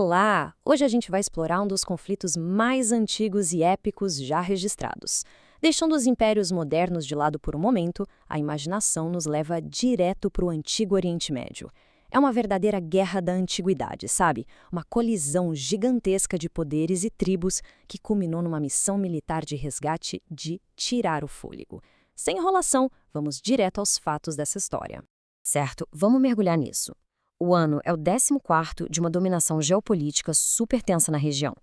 Olá! Hoje a gente vai explorar um dos conflitos mais antigos e épicos já registrados. Deixando os impérios modernos de lado por um momento, a imaginação nos leva direto para o Antigo Oriente Médio. É uma verdadeira guerra da antiguidade, sabe? Uma colisão gigantesca de poderes e tribos que culminou numa missão militar de resgate de tirar o fôlego. Sem enrolação, vamos direto aos fatos dessa história. Certo, vamos mergulhar nisso. O ano é o 14º de uma dominação geopolítica super tensa na região.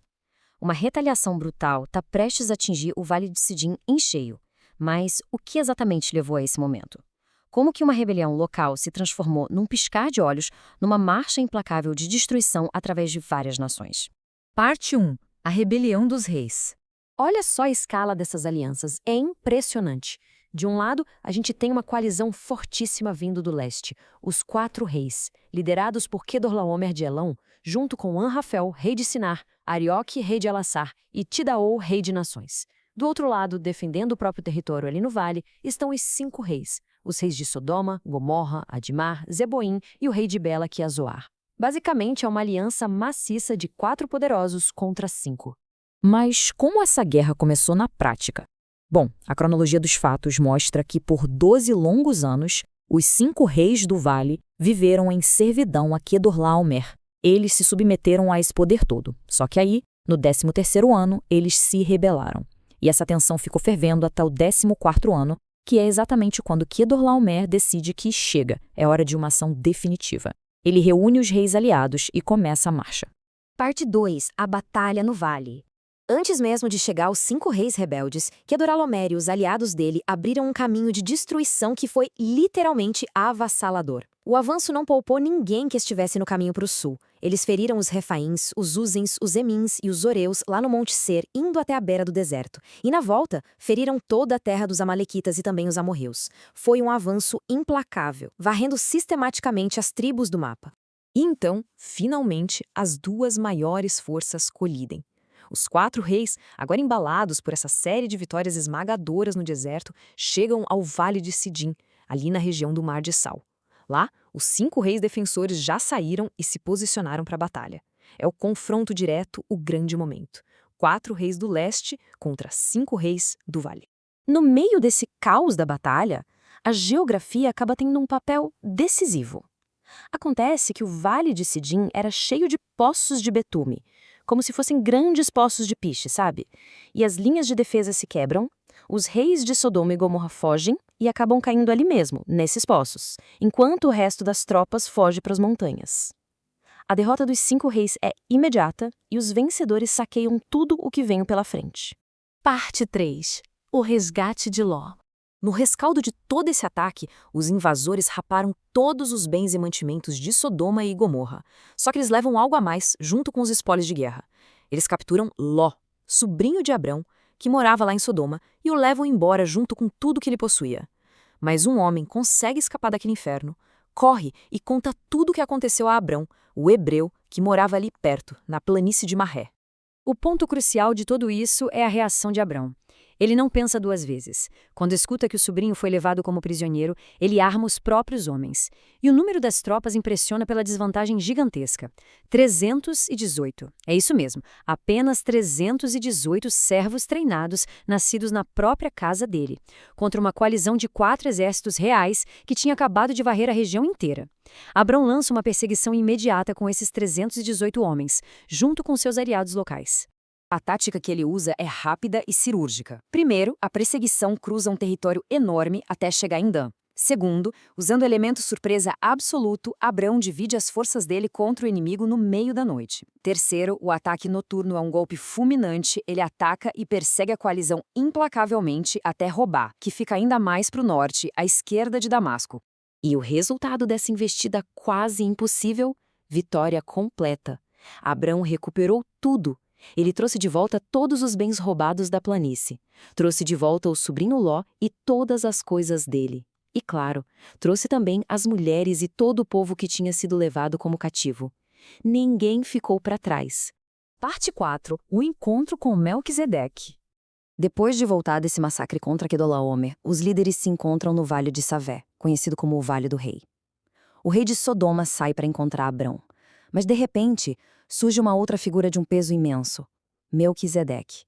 Uma retaliação brutal está prestes a atingir o Vale de Sidim em cheio. Mas o que exatamente levou a esse momento? Como que uma rebelião local se transformou num piscar de olhos numa marcha implacável de destruição através de várias nações? Parte 1. A Rebelião dos Reis. Olha só a escala dessas alianças, é impressionante. De um lado, a gente tem uma coalizão fortíssima vindo do leste, os 4 reis, liderados por Kedorlaomer de Elão, junto com Anrafel, rei de Sinar, Arioque, rei de Elassar, e Tidal, rei de Nações. Do outro lado, defendendo o próprio território ali no vale, estão os 5 reis, os reis de Sodoma, Gomorra, Admar, Zeboim e o rei de Bela, que é Zoar. Basicamente, é uma aliança maciça de 4 poderosos contra 5. Mas como essa guerra começou na prática? Bom, a cronologia dos fatos mostra que por 12 longos anos, os 5 reis do vale viveram em servidão a Kedorlaomer. Eles se submeteram a esse poder todo. Só que aí, no 13º ano, eles se rebelaram. E essa tensão ficou fervendo até o 14º ano, que é exatamente quando Kedorlaomer decide que chega, é hora de uma ação definitiva. Ele reúne os reis aliados e começa a marcha. Parte 2. A Batalha no Vale. Antes mesmo de chegar aos 5 reis rebeldes, Kedorlaomer e os aliados dele abriram um caminho de destruição que foi literalmente avassalador. O avanço não poupou ninguém que estivesse no caminho para o sul. Eles feriram os Refaíns, os Uzens, os Emins e os Zoreus lá no Monte Ser, indo até a beira do deserto. E na volta, feriram toda a terra dos Amalequitas e também os amorreus. Foi um avanço implacável, varrendo sistematicamente as tribos do mapa. E então, finalmente, as duas maiores forças colidem. Os 4 reis, agora embalados por essa série de vitórias esmagadoras no deserto, chegam ao Vale de Sidim, ali na região do Mar de Sal. Lá, os 5 reis defensores já saíram e se posicionaram para a batalha. É o confronto direto, o grande momento. 4 reis do leste contra 5 reis do vale. No meio desse caos da batalha, a geografia acaba tendo um papel decisivo. Acontece que o Vale de Sidim era cheio de poços de betume, como se fossem grandes poços de piche, sabe? E as linhas de defesa se quebram, os reis de Sodoma e Gomorra fogem e acabam caindo ali mesmo, nesses poços, enquanto o resto das tropas foge para as montanhas. A derrota dos 5 reis é imediata e os vencedores saqueiam tudo o que vem pela frente. Parte 3. O resgate de Ló. No rescaldo de todo esse ataque, os invasores raparam todos os bens e mantimentos de Sodoma e Gomorra. Só que eles levam algo a mais, junto com os espólios de guerra. Eles capturam Ló, sobrinho de Abrão, que morava lá em Sodoma, e o levam embora junto com tudo que ele possuía. Mas um homem consegue escapar daquele inferno, corre e conta tudo o que aconteceu a Abrão, o hebreu, que morava ali perto, na planície de Marré. O ponto crucial de tudo isso é a reação de Abrão. Ele não pensa 2 vezes. Quando escuta que o sobrinho foi levado como prisioneiro, ele arma os próprios homens. E o número das tropas impressiona pela desvantagem gigantesca. 318. É isso mesmo, apenas 318 servos treinados, nascidos na própria casa dele, contra uma coalizão de 4 exércitos reais que tinha acabado de varrer a região inteira. Abrão lança uma perseguição imediata com esses 318 homens, junto com seus aliados locais. A tática que ele usa é rápida e cirúrgica. Primeiro, a perseguição cruza um território enorme até chegar em Dan. Segundo, usando elemento surpresa absoluto, Abrão divide as forças dele contra o inimigo no meio da noite. Terceiro, o ataque noturno é um golpe fulminante, ele ataca e persegue a coalizão implacavelmente até Robá, que fica ainda mais para o norte, à esquerda de Damasco. E o resultado dessa investida quase impossível? Vitória completa. Abrão recuperou tudo. Ele trouxe de volta todos os bens roubados da planície. Trouxe de volta o sobrinho Ló e todas as coisas dele. E, claro, trouxe também as mulheres e todo o povo que tinha sido levado como cativo. Ninguém ficou para trás. Parte 4. O encontro com Melquisedeque. Depois de voltar desse massacre contra Kedorlaomer, os líderes se encontram no Vale de Savé, conhecido como o Vale do Rei. O rei de Sodoma sai para encontrar Abrão. Mas, de repente, surge uma outra figura de um peso imenso: Melquisedeque.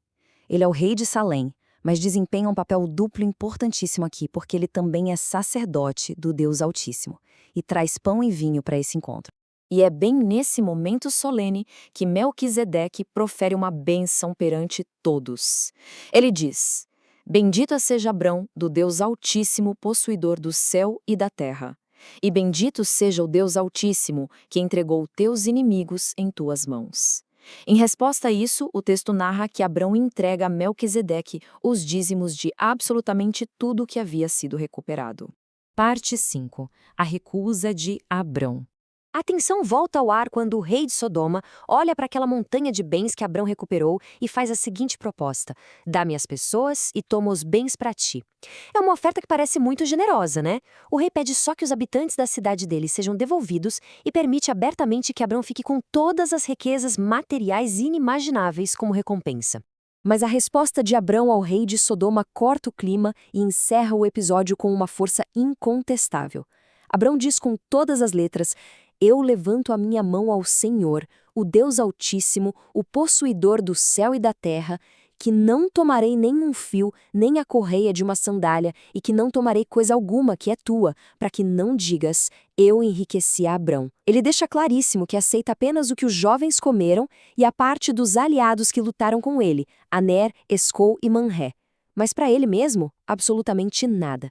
Ele é o rei de Salém, mas desempenha um papel duplo importantíssimo aqui, porque ele também é sacerdote do Deus Altíssimo e traz pão e vinho para esse encontro. E é bem nesse momento solene que Melquisedeque profere uma bênção perante todos. Ele diz: Bendito seja Abrão, do Deus Altíssimo, possuidor do céu e da terra. E bendito seja o Deus Altíssimo, que entregou teus inimigos em tuas mãos. Em resposta a isso, o texto narra que Abrão entrega a Melquisedeque os dízimos de absolutamente tudo que havia sido recuperado. Parte 5. A recusa de Abrão. A atenção volta ao ar quando o rei de Sodoma olha para aquela montanha de bens que Abrão recuperou e faz a seguinte proposta: dá-me as pessoas e toma os bens para ti. É uma oferta que parece muito generosa, né? O rei pede só que os habitantes da cidade dele sejam devolvidos e permite abertamente que Abrão fique com todas as riquezas materiais inimagináveis como recompensa. Mas a resposta de Abrão ao rei de Sodoma corta o clima e encerra o episódio com uma força incontestável. Abrão diz com todas as letras: Eu levanto a minha mão ao Senhor, o Deus Altíssimo, o possuidor do céu e da terra, que não tomarei nem um fio, nem a correia de uma sandália, e que não tomarei coisa alguma que é tua, para que não digas, eu enriqueci a Abrão. Ele deixa claríssimo que aceita apenas o que os jovens comeram e a parte dos aliados que lutaram com ele, Aner, Escol e Manré. Mas para ele mesmo, absolutamente nada.